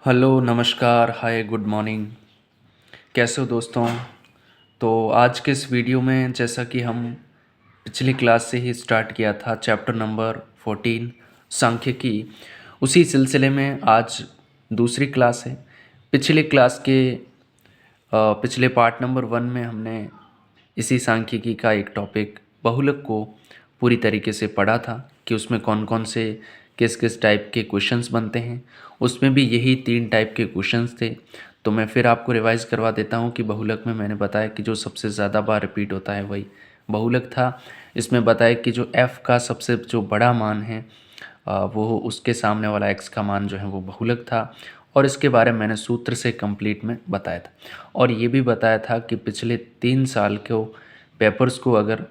Hello, नमस्कार, हाय, good morning. कैसे हो दोस्तों? तो आज के इस वीडियो में जैसा कि हम पिछली क्लास से ही स्टार्ट किया था चैप्टर नंबर 14 सांख्यिकी, उसी सिलसिले में आज दूसरी क्लास है। पिछली क्लास के पिछले पार्ट नंबर 1 में हमने इसी सांख्यिकी का एक टॉपिक बहुलक को पूरी तरीके से पढ़ा था कि उसमें कौन कौन से किस किस टाइप के क्वेश्चंस बनते हैं। उसमें भी यही 3 टाइप के क्वेश्चंस थे। तो मैं फिर आपको रिवाइज़ करवा देता हूँ कि बहुलक में मैंने बताया कि जो सबसे ज़्यादा बार रिपीट होता है वही बहुलक था। इसमें बताया कि जो f का सबसे जो बड़ा मान है वो उसके सामने वाला x का मान जो है वो बहुलक था। और इसके बारे में मैंने सूत्र से कंप्लीट में बताया था। और ये भी बताया था कि पिछले 3 साल के पेपर्स को अगर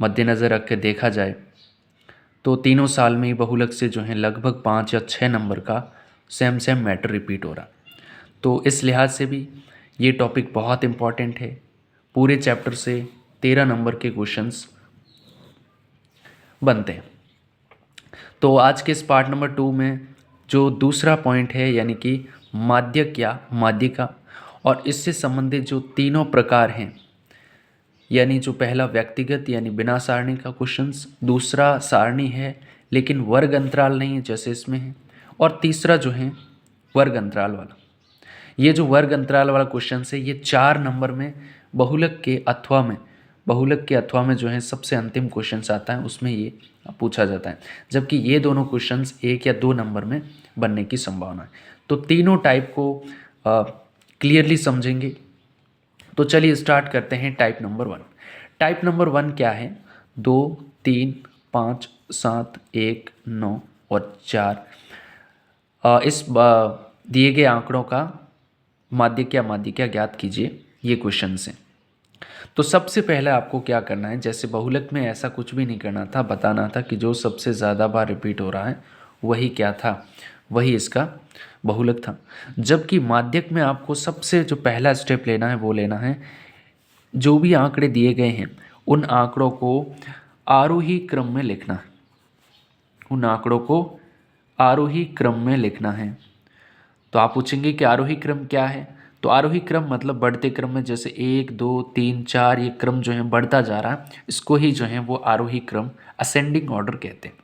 मद्देनज़र रख के देखा जाए तो तीनों साल में ही बहुलक से जो है लगभग 5 या 6 नंबर का सेम सेम मैटर रिपीट हो रहा। तो इस लिहाज से भी ये टॉपिक बहुत इम्पॉर्टेंट है। पूरे चैप्टर से 13 नंबर के क्वेश्चंस बनते हैं। तो आज के इस पार्ट नंबर 2 में जो दूसरा पॉइंट है यानी कि माध्यक या माध्यिका, और इससे संबंधित जो तीनों प्रकार हैं, यानी जो पहला व्यक्तिगत यानी बिना सारणी का क्वेश्चंस, दूसरा सारणी है लेकिन वर्ग अंतराल नहीं है जैसे इसमें है, और तीसरा जो है वर्ग अंतराल वाला। ये जो वर्ग अंतराल वाला क्वेश्चन है ये 4 नंबर में बहुलक के अथवा में जो है सबसे अंतिम क्वेश्चन आता है, उसमें ये पूछा जाता है। जबकि ये दोनों क्वेश्चंस 1 या 2 नंबर में बनने की संभावना है। तो तीनों टाइप को क्लियरली समझेंगे। तो चलिए स्टार्ट करते हैं टाइप नंबर 1। टाइप नंबर 1 क्या है? 2, 3, 5, 7, 1, 9 और 4 इस दिए गए आंकड़ों का माध्यिका ज्ञात कीजिए, ये क्वेश्चन है। तो सबसे पहले आपको क्या करना है, जैसे बहुलक में ऐसा कुछ भी नहीं करना था, बताना था कि जो सबसे ज़्यादा बार रिपीट हो रहा है वही क्या था, वही इसका बहुलक था। जबकि माध्यक में आपको सबसे जो पहला स्टेप लेना है वो लेना है, जो भी आंकड़े दिए गए हैं उन आंकड़ों को आरोही क्रम में लिखना है। उन आंकड़ों को आरोही क्रम में लिखना है। तो आप पूछेंगे कि आरोही क्रम क्या है? तो आरोही क्रम मतलब बढ़ते क्रम में, जैसे 1, 2, 3, 4 ये क्रम जो है बढ़ता जा रहा है, इसको ही जो है वो आरोही क्रम, असेंडिंग ऑर्डर कहते हैं।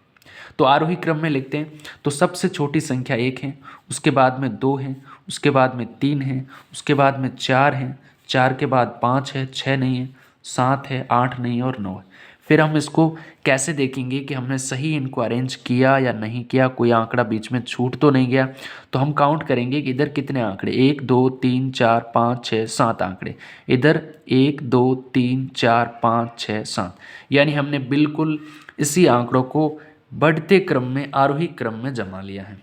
तो आरोही क्रम में लिखते हैं तो सबसे छोटी संख्या 1 है, उसके बाद में 2 है, उसके बाद में 3 है, उसके बाद में 4 है, 4 के बाद 5 है, 6 नहीं है, 7 है, 8 नहीं है और 9 है। फिर हम इसको कैसे देखेंगे कि हमने सही इनको अरेंज किया या नहीं किया, कोई आंकड़ा बीच में छूट तो नहीं गया। तो हम काउंट करेंगे कि इधर कितने आंकड़े, 1, 2, 3, 4, 5, 6, 7 आंकड़े, इधर 1, 2, 3, 4, 5, 6, 7, यानी हमने बिल्कुल इसी आंकड़ों को बढ़ते क्रम में आरोही क्रम में जमा लिया है।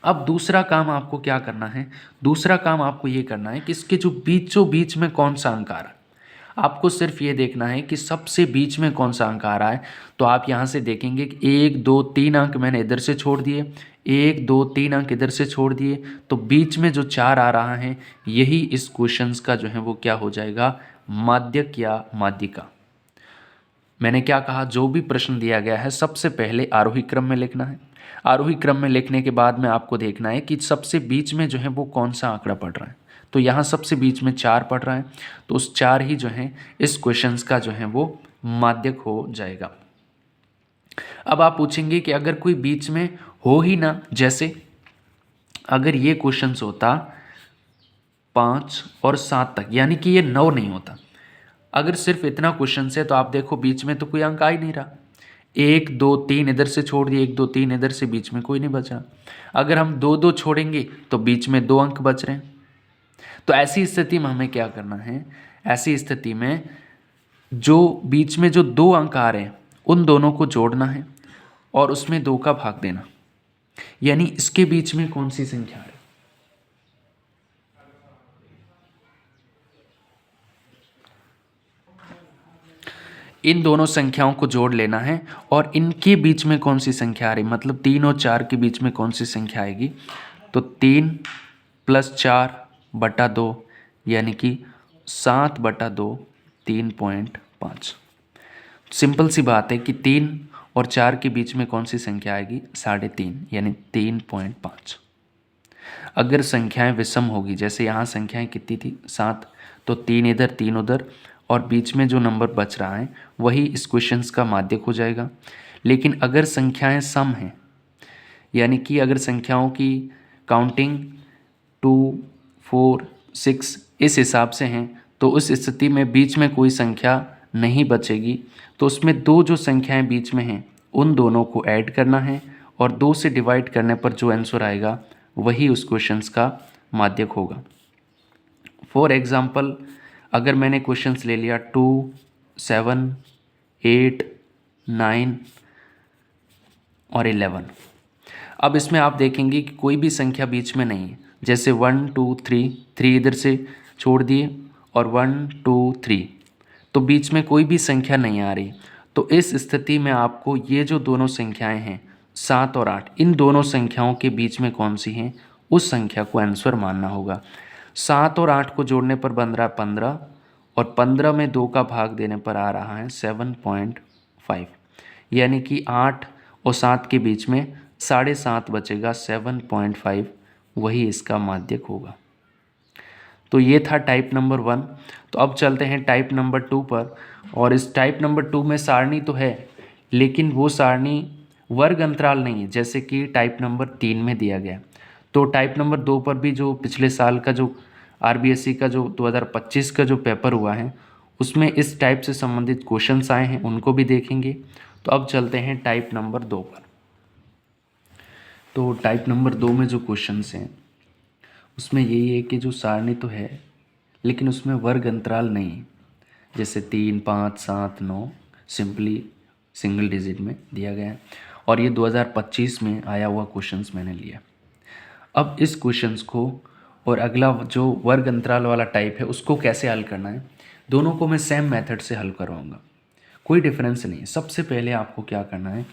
अब दूसरा काम आपको क्या करना है? दूसरा काम आपको ये करना है कि इसके जो बीचों बीच में कौन सा अंक आ रहा है, आपको सिर्फ ये देखना है कि सबसे बीच में कौन सा अंक आ रहा है। तो आप यहाँ से देखेंगे कि 1, 2, 3 अंक मैंने इधर से छोड़ दिए, 1, 2, 3 अंक इधर से छोड़ दिए, तो बीच में जो 4 आ रहा है यही इस क्वेश्चन का जो है वो क्या हो जाएगा, माध्यक या माध्यिका। मैंने क्या कहा, जो भी प्रश्न दिया गया है सबसे पहले आरोही क्रम में लिखना है। आरोही क्रम में लिखने के बाद में आपको देखना है कि सबसे बीच में जो है वो कौन सा आंकड़ा पड़ रहा है। तो यहाँ सबसे बीच में 4 पड़ रहा है, तो उस 4 ही जो है इस क्वेश्चन का जो है वो माध्यक हो जाएगा। अब आप पूछेंगे कि अगर कोई बीच में हो ही ना, जैसे अगर ये क्वेश्चन होता 5 और 7 तक, यानी कि ये 9 नहीं होता। अगर सिर्फ इतना क्वेश्चन है तो आप देखो बीच में तो कोई अंक आ ही नहीं रहा, 1, 2, 3 इधर से छोड़ दिए, 1, 2, 3 इधर से, बीच में कोई नहीं बचा। अगर हम 2, 2 छोड़ेंगे तो बीच में 2 अंक बच रहे हैं। तो ऐसी स्थिति में हमें क्या करना है? ऐसी स्थिति में जो बीच में जो 2 अंक आ रहे हैं उन दोनों को जोड़ना है और उसमें 2 का भाग देना, यानी इसके बीच में कौन सी संख्या है, इन दोनों संख्याओं को जोड़ लेना है और इनके बीच में कौन सी संख्या आ रही, मतलब 3 और 4 के बीच में कौन सी संख्या आएगी। तो 3 + 4/2 यानी कि 7/2, 3.5। सिंपल सी बात है कि 3 और 4 के बीच में कौन सी संख्या आएगी, 3.5 यानी 3.5। अगर संख्याएं विषम होगी, जैसे यहाँ संख्याएं कितनी थी 7, तो 3 इधर 3 उधर और बीच में जो नंबर बच रहा है वही इस क्वेश्चन का माध्यक हो जाएगा। लेकिन अगर संख्याएं सम हैं, यानी कि अगर संख्याओं की काउंटिंग 2, 4, 6 इस हिसाब से हैं, तो उस स्थिति में बीच में कोई संख्या नहीं बचेगी, तो उसमें दो जो संख्याएं बीच में हैं उन दोनों को ऐड करना है और 2 से डिवाइड करने पर जो आंसर आएगा वही उस क्वेश्चंस का माध्यक होगा। फॉर एग्जांपल, अगर मैंने क्वेश्चंस ले लिया 2, 7, 8, 9 और 11, अब इसमें आप देखेंगे कि कोई भी संख्या बीच में नहीं है। जैसे 1, 2, 3 इधर से छोड़ दिए और 1, 2, 3, तो बीच में कोई भी संख्या नहीं आ रही। तो इस स्थिति में आपको ये जो दोनों संख्याएं हैं 7 और 8, इन दोनों संख्याओं के बीच में कौन सी हैं उस संख्या को आंसर मानना होगा। 7 और 8 को जोड़ने पर बन रहा है 15 और 15 में 2 का भाग देने पर आ रहा है 7.5, यानी कि 8 और 7 के बीच में 7.5 बचेगा, 7.5 वही इसका माध्यक होगा। तो ये था टाइप नंबर 1। तो अब चलते हैं टाइप नंबर 2 पर। और इस टाइप नंबर 2 में सारणी तो है, लेकिन वो सारणी वर्ग अंतराल नहीं है, जैसे कि टाइप नंबर 3 में दिया गया। तो टाइप नंबर 2 पर भी जो पिछले साल का जो आरबीएससी का जो 2025 का जो पेपर हुआ है उसमें इस टाइप से संबंधित क्वेश्चंस आए हैं, उनको भी देखेंगे। तो अब चलते हैं टाइप नंबर 2 पर। तो टाइप नंबर 2 में जो क्वेश्चंस हैं उसमें यही है कि जो सारणी तो है लेकिन उसमें वर्ग अंतराल नहीं है, जैसे 3, 5, 7, 9 सिंपली सिंगल डिजिट में दिया गया है। और ये 2025 में आया हुआ क्वेश्चंस मैंने लिया। अब इस क्वेश्चंस को और अगला जो वर्ग अंतराल वाला टाइप है उसको कैसे हल करना है, दोनों को मैं सेम मेथड से हल करवाऊँगा, कोई डिफरेंस नहीं है। सबसे पहले आपको क्या करना है,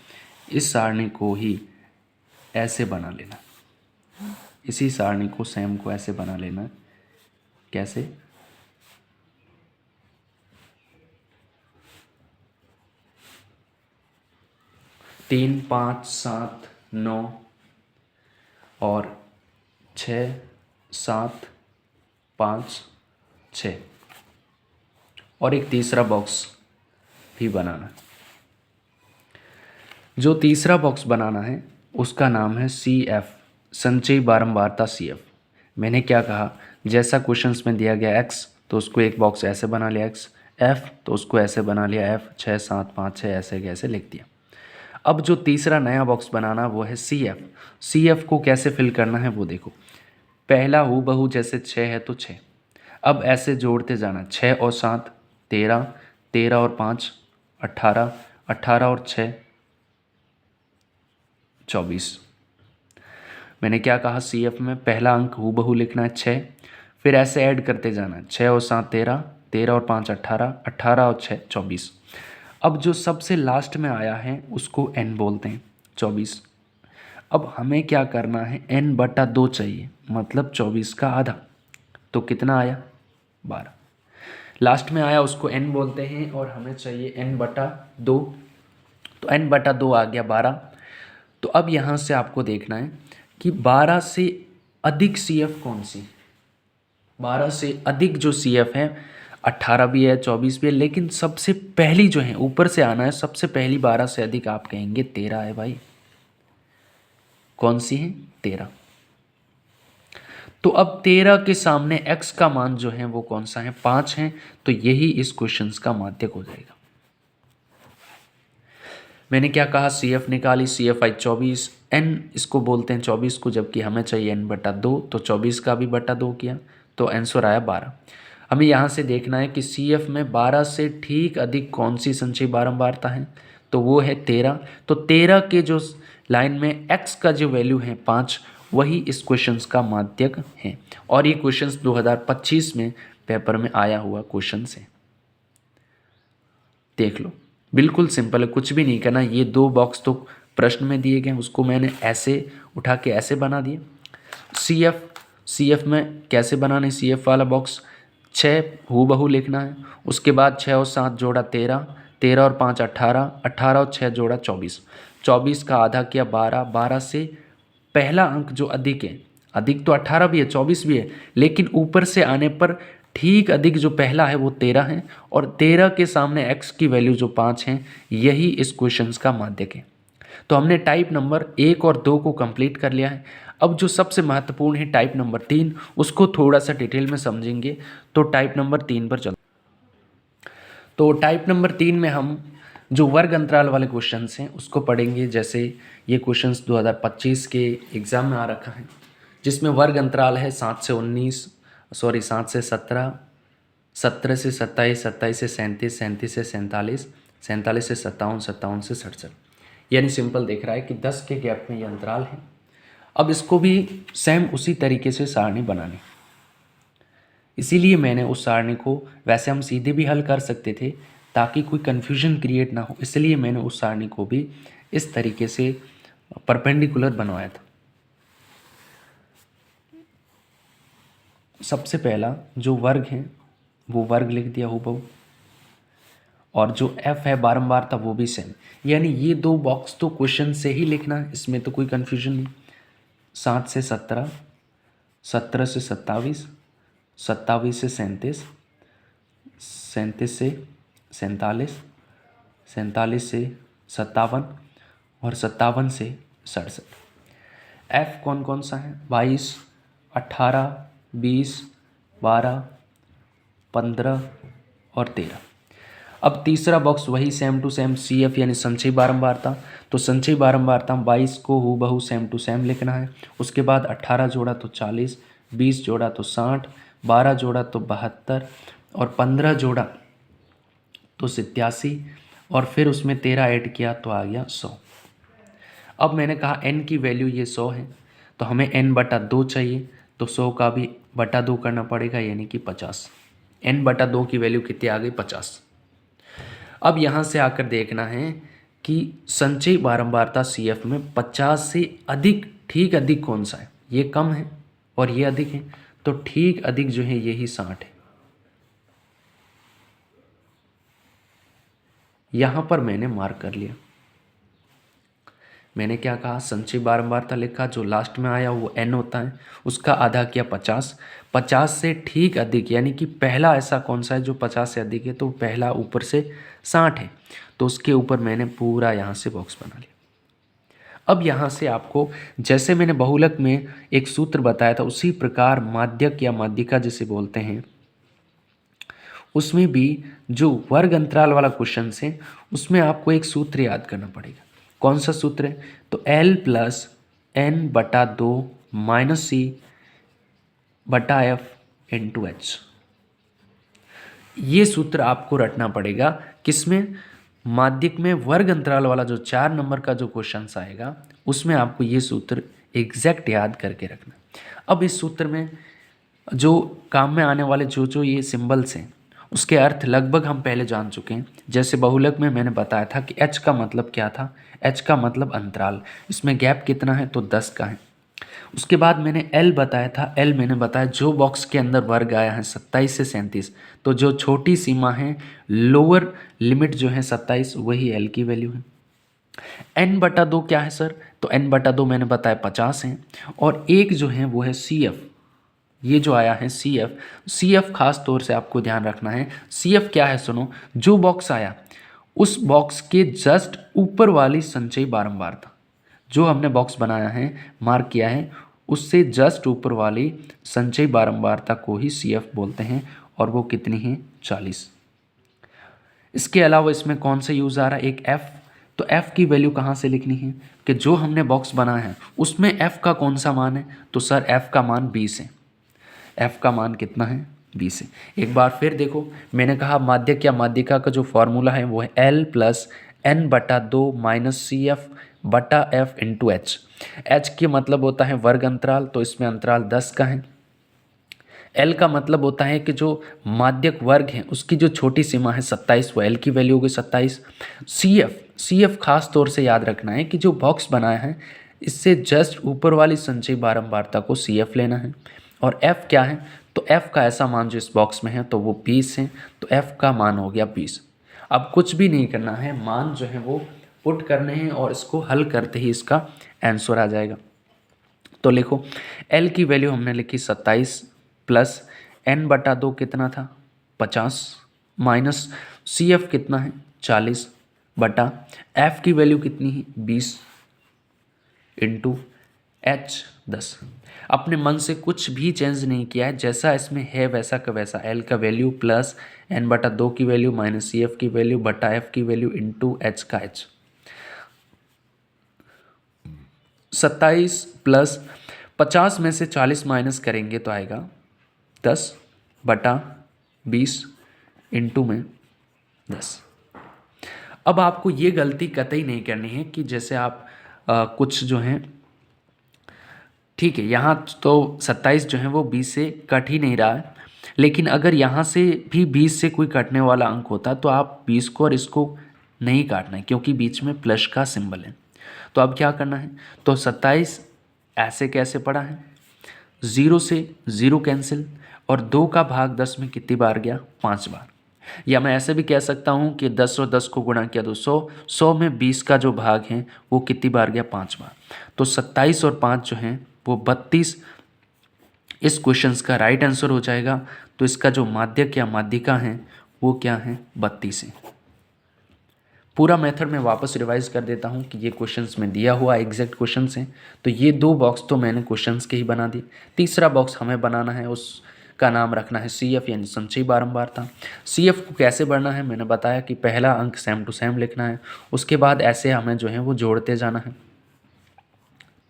इस सारणी को ही ऐसे बना लेना, इसी सारणी को सेम को ऐसे बना लेना। कैसे? तीन, 5, 7, 9 और 6, 7, 5, 6 और एक तीसरा बॉक्स भी बनाना। जो तीसरा बॉक्स बनाना है उसका नाम है CF, संचयी बारंबारता CF। मैंने क्या कहा, जैसा क्वेश्चंस में दिया गया x तो उसको एक बॉक्स ऐसे बना लिया x, f तो उसको ऐसे बना लिया f, 6, 7, 5, 6 ऐसे कैसे लिख दिया। अब जो तीसरा नया बॉक्स बनाना वो है CF। CF को कैसे फिल करना है वो देखो। पहला हूबहू जैसे 6 है तो 6, अब ऐसे जोड़ते जाना, 6 और 7 13, 13 और 5 18, 18 और 6 24। मैंने क्या कहा, CF में पहला अंक हूबहू लिखना है 6, फिर ऐसे ऐड करते जाना, 6 और 7 13, 13 और 5 18, 18 और 6 24। अब जो सबसे लास्ट में आया है उसको n बोलते हैं, 24। अब हमें क्या करना है, n/2 चाहिए, मतलब 24 का आधा। तो कितना आया, 12। लास्ट में आया उसको n बोलते हैं और हमें चाहिए n/2, तो n/2 आ गया 12। तो अब यहाँ से आपको देखना है कि 12 से अधिक CF कौन सी, 12 से अधिक जो CF है 18 भी है, 24 भी है, लेकिन सबसे पहली जो है ऊपर से आना है, सबसे पहली 12 से अधिक आप कहेंगे 13 है भाई। कौन सी है, 13। तो अब 13 के सामने x का मान जो है वो कौन सा है, 5 है, तो यही इस क्वेश्चन का माध्यक हो जाएगा। मैंने क्या कहा, CF निकाली, CFI 24, n इसको बोलते हैं 24 को, जबकि हमें चाहिए n/2, तो 24 का भी बटा 2 किया तो आंसर आया 12। हमें यहाँ से देखना है कि CF में 12 से ठीक अधिक कौन सी संचयी बारंबारता है, तो वो है 13। तो 13 के जो लाइन में x का जो वैल्यू है 5, वही इस क्वेश्चन का माध्यक है। और ये क्वेश्चन 2025 में पेपर में आया हुआ क्वेश्चन है, देख लो, बिल्कुल सिंपल है, कुछ भी नहीं करना। ये 2 बॉक्स तो प्रश्न में दिए गए, उसको मैंने ऐसे उठा के ऐसे बना दिया। CF में कैसे बनाने, CF वाला बॉक्स 6 हूबहू लिखना है, उसके बाद 6 और 7 जोड़ा 13, 13 और 5 18, 18 और 6 जोड़ा 24, 24 का आधा किया 12, 12 से पहला अंक जो अधिक है अधिक तो 18 भी है, 24 भी है, लेकिन ऊपर से आने पर ठीक अधिक जो पहला है वो 13 है, और 13 के सामने x की वैल्यू जो 5 है, यही इस क्वेश्चन का माध्यक है। तो हमने टाइप नंबर 1 और 2 को कंप्लीट कर लिया है। अब जो सबसे महत्वपूर्ण है टाइप नंबर 3, उसको थोड़ा सा डिटेल में समझेंगे। तो टाइप नंबर 3 पर चलते। तो टाइप नंबर 3 में हम जो वर्ग अंतराल वाले क्वेश्चंस हैं उसको पढ़ेंगे। जैसे ये क्वेश्चंस 2025 के एग्ज़ाम में आ रखा है, जिसमें वर्ग अंतराल है 7 से 17, 17 से 27, 27 से 37, 37 से 47, 47 से 57, 57 से 67, यानी सिंपल देख रहा है कि 10 के गैप में ये अंतराल है। अब इसको भी सेम उसी तरीके से सारणी बनानी, इसीलिए मैंने उस सारणी को, वैसे हम सीधे भी हल कर सकते थे ताकि कोई कन्फ्यूजन क्रिएट ना हो, इसलिए मैंने उस सारणी को भी इस तरीके से परपेंडिकुलर बनवाया था। सबसे पहला जो वर्ग है वो वर्ग लिख दिया हूबहू, और जो f है बारंबार था वो भी सेम, यानी ये दो बॉक्स तो क्वेश्चन से ही लिखना है, इसमें तो कोई कन्फ्यूजन नहीं। 7 से 17, 17 से 27, 27 से 37, 37 से 47, 47 से 57 और 57 से 67। f कौन कौन सा है? 22, 18, 20, 12, 15 और 13। अब तीसरा बॉक्स वही सेम टू सेम CF यानी संचयी बारंबारता। तो संचयी बारंबारता 22 को हूबहू सेम टू सेम लिखना है। उसके बाद 18 जोड़ा तो 40, 20 जोड़ा तो 60, 12 जोड़ा तो 72 और 15 जोड़ा तो 87, और फिर उसमें 13 ऐड किया तो आ गया 100। अब मैंने कहा n की वैल्यू ये 100 है, तो हमें n/2 चाहिए, तो 100 का भी बटा 2 करना पड़ेगा, यानी कि 50। n/2 की वैल्यू कितनी आ गई? 50। अब यहाँ से आकर देखना है कि संचयी बारंबारता CF में 50 से अधिक, ठीक अधिक कौन सा है? ये कम है और ये अधिक है, तो ठीक अधिक जो है यही 60 है। यहाँ पर मैंने मार्क कर लिया। मैंने क्या कहा? संचयी बारंबारता लिखा, जो लास्ट में आया वो n होता है, उसका आधा किया 50। 50 से ठीक अधिक, यानी कि पहला ऐसा कौन सा है जो 50 से अधिक है? तो पहला ऊपर से 60 है, तो उसके ऊपर मैंने पूरा यहाँ से बॉक्स बना लिया। अब यहाँ से आपको, जैसे मैंने बहुलक में एक सूत्र बताया था, उसी प्रकार माध्यक या माध्यिका जिसे बोलते हैं, उसमें भी जो वर्ग अंतराल वाला क्वेश्चन है उसमें आपको एक सूत्र याद करना पड़ेगा। कौन सा सूत्र है? तो L+N/2 -C/F/H। ये सूत्र आपको रटना पड़ेगा। किसमें? माध्यक में वर्ग अंतराल वाला जो 4 नंबर का जो क्वेश्चन आएगा उसमें आपको ये सूत्र एग्जैक्ट याद करके रखना। अब इस सूत्र में जो काम में आने वाले जो ये सिंबल्स हैं उसके अर्थ लगभग हम पहले जान चुके हैं। जैसे बहुलक में मैंने बताया था कि H का मतलब क्या था? H का मतलब अंतराल, इसमें गैप कितना है? तो 10 का है। उसके बाद मैंने L बताया था। L मैंने बताया जो बॉक्स के अंदर वर्ग आया है 27 से 37, तो जो छोटी सीमा है, लोअर लिमिट जो है 27, वही L की वैल्यू है। n/2 क्या है सर? तो n/2 मैंने बताया 50 है, और एक जो है वो है CF। ये जो आया है CF खास तौर से आपको ध्यान रखना है। CF क्या है? सुनो, जो बॉक्स आया उस बॉक्स के जस्ट ऊपर वाली संचयी बारंबारता, जो हमने बॉक्स बनाया है, मार्क किया है, उससे जस्ट ऊपर वाली संचयी बारंबारता को ही CF बोलते हैं, और वो कितनी है? 40। इसके अलावा इसमें कौन सा यूज़ आ रहा है? एक F। तो F की वैल्यू कहाँ से लिखनी है कि जो हमने बॉक्स बनाया है उसमें F का कौन सा मान है? तो सर F का मान 20 है। F का मान कितना है? 20 है। एक बार फिर देखो, मैंने कहा माध्यक या माध्यिका का जो फॉर्मूला है वो है L+N/2 -CF/F/H। H के मतलब होता है वर्ग अंतराल, तो इसमें अंतराल 10 का है। L का मतलब होता है कि जो माध्यक वर्ग है उसकी जो छोटी सीमा है 27, वो L की वैल्यू होगी 27। CF खास तौर से याद रखना है कि जो बॉक्स बनाया है इससे जस्ट ऊपर वाली संचयी बारंबारता को CF लेना है। और F क्या है? तो F का ऐसा मान जो इस बॉक्स में है तो वो 20 है, तो F का मान हो गया 20। अब कुछ भी नहीं करना है, मान जो है वो पुट करने हैं और इसको हल करते ही इसका आंसर आ जाएगा। तो लिखो L की वैल्यू हमने लिखी 27 प्लस n/2 कितना था 50 माइनस CF कितना है 40 बटा F की वैल्यू कितनी है 20 इंटू H 10। अपने मन से कुछ भी चेंज नहीं किया है, जैसा इसमें है वैसा का वैसा L का वैल्यू प्लस n/2 की वैल्यू माइनस CF की वैल्यू बटा F की वैल्यू इंटू H का H। 27 प्लस 50 में से 40 माइनस करेंगे तो आएगा 10 बटा 20 इंटू में 10। अब आपको ये गलती कतई नहीं करनी है कि जैसे आप कुछ जो हैं ठीक है, यहाँ तो 27 जो है वो 20 से कट ही नहीं रहा है, लेकिन अगर यहाँ से भी 20 से कोई कटने वाला अंक होता तो आप 20 को और इसको नहीं काटना है, क्योंकि बीच में प्लस का सिंबल है। तो अब क्या करना है, तो 27 ऐसे कैसे पड़ा है, 0 से 0 कैंसिल, और 2 का भाग 10 में कितनी बार गया 5 बार। या मैं ऐसे भी कह सकता हूँ कि 10 और 10 को गुणा किया तो 100, 100 में 20 का जो भाग है वो कितनी बार गया 5 बार। तो 27 और 5 जो हैं वो 32 इस क्वेश्चंस का राइट आंसर हो जाएगा। तो इसका जो माध्यक या माध्यिका है वो क्या है 32 है। पूरा मेथड मैं वापस रिवाइज कर देता हूँ कि ये क्वेश्चंस में दिया हुआ एग्जैक्ट क्वेश्चंस हैं। तो ये 2 बॉक्स तो मैंने क्वेश्चंस के ही बना दिए, तीसरा बॉक्स हमें बनाना है, उसका नाम रखना है CF यानी संचयी बारंबारता। CF को कैसे बढ़ना है मैंने बताया कि पहला अंक सेम टू सेम लिखना है, उसके बाद ऐसे हमें जो है वो जोड़ते जाना है।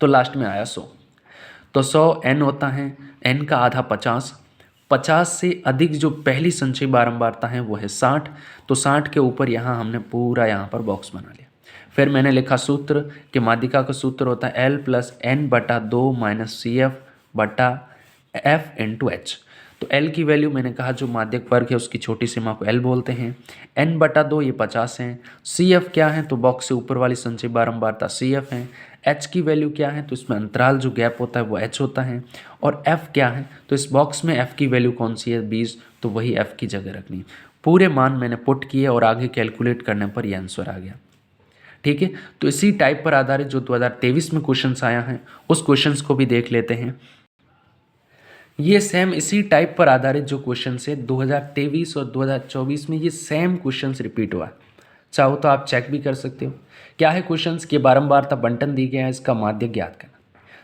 तो लास्ट में आया 100, तो 100 n होता है, n का आधा 50, 50 से अधिक जो पहली संचयी बारंबारता है वो है 60। तो 60 के ऊपर यहाँ हमने पूरा यहाँ पर बॉक्स बना लिया। फिर मैंने लिखा सूत्र कि माध्यिका का सूत्र होता है L plus n/2 minus CF बटा F इंटू H। तो L की वैल्यू मैंने कहा जो माध्यक वर्ग है उसकी छोटी सीमा को L बोलते हैं, n/2 ये 50 है, CF क्या है तो बॉक्स से ऊपर वाली संचयी बारंबारता CF है, H की वैल्यू क्या है तो इसमें अंतराल जो गैप होता है वो H होता है, और F क्या है तो इस बॉक्स में F की वैल्यू कौन सी है 20, तो वही F की जगह रखनी है। पूरे मान मैंने पुट किए और आगे कैलकुलेट करने पर ये आंसर आ गया। ठीक है, तो इसी टाइप पर आधारित जो 2023 में क्वेश्चंस आया है उस क्वेश्चंस को भी देख लेते हैं। ये सेम इसी टाइप पर आधारित जो क्वेश्चन है 2023 और 2024 में ये सेम क्वेश्चंस रिपीट हुआ है। चाहो तो आप चेक भी कर सकते हो। क्या है क्वेश्चंस के बारंबारता बंटन दी गया है, इसका माध्यक ज्ञात करना,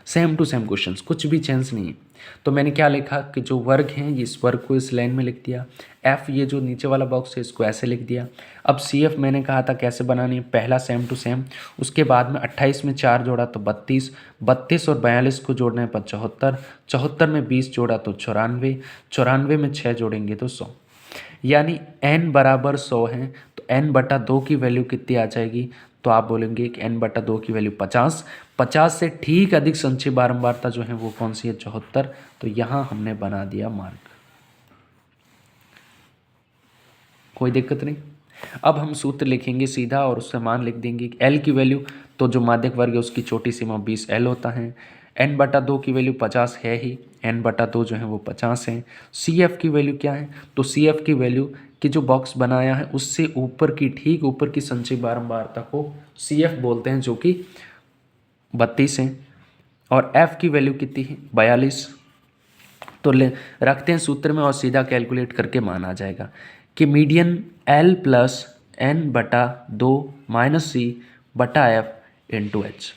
सेम टू सेम क्वेश्चंस, कुछ भी चेंज नहीं है। तो मैंने क्या लिखा कि जो वर्ग हैं ये इस वर्ग को इस लाइन में लिख दिया, F ये जो नीचे वाला बॉक्स है इसको ऐसे लिख दिया। अब CF मैंने कहा था कैसे बनानी है, पहला सेम टू सेम, उसके बाद में 28 में 4 जोड़ा तो 32, 32 और 42 को जोड़ने पर 74, 74 में 20 जोड़ा तो 94, 94 में 6 जोड़ेंगे तो 100, यानी n बराबर 100 है। तो n/2 की वैल्यू कितनी आ जाएगी, तो आप बोलेंगे कि n/2 की वैल्यू 50, 50 से ठीक अधिक संचयी बारंबारता जो है वो कौन सी है 74। तो यहाँ हमने बना दिया मार्क, कोई दिक्कत नहीं। अब हम सूत्र लिखेंगे सीधा और उससे मान लिख देंगे कि L की वैल्यू, तो जो माध्यक वर्ग है उसकी छोटी सीमा 20 L होता है, n/2 की वैल्यू 50 है ही, n/2 जो है वो 50 है। CF की वैल्यू क्या है, तो CF की वैल्यू कि जो बॉक्स बनाया है उससे ऊपर की ठीक ऊपर की संचयी बारंबारता को CF बोलते हैं जो कि 32 है, और F की वैल्यू कितनी है 42। तो ले रखते हैं सूत्र में और सीधा कैलकुलेट करके मान आ जाएगा कि median L plus n/2 minus C बटा F इंटू H।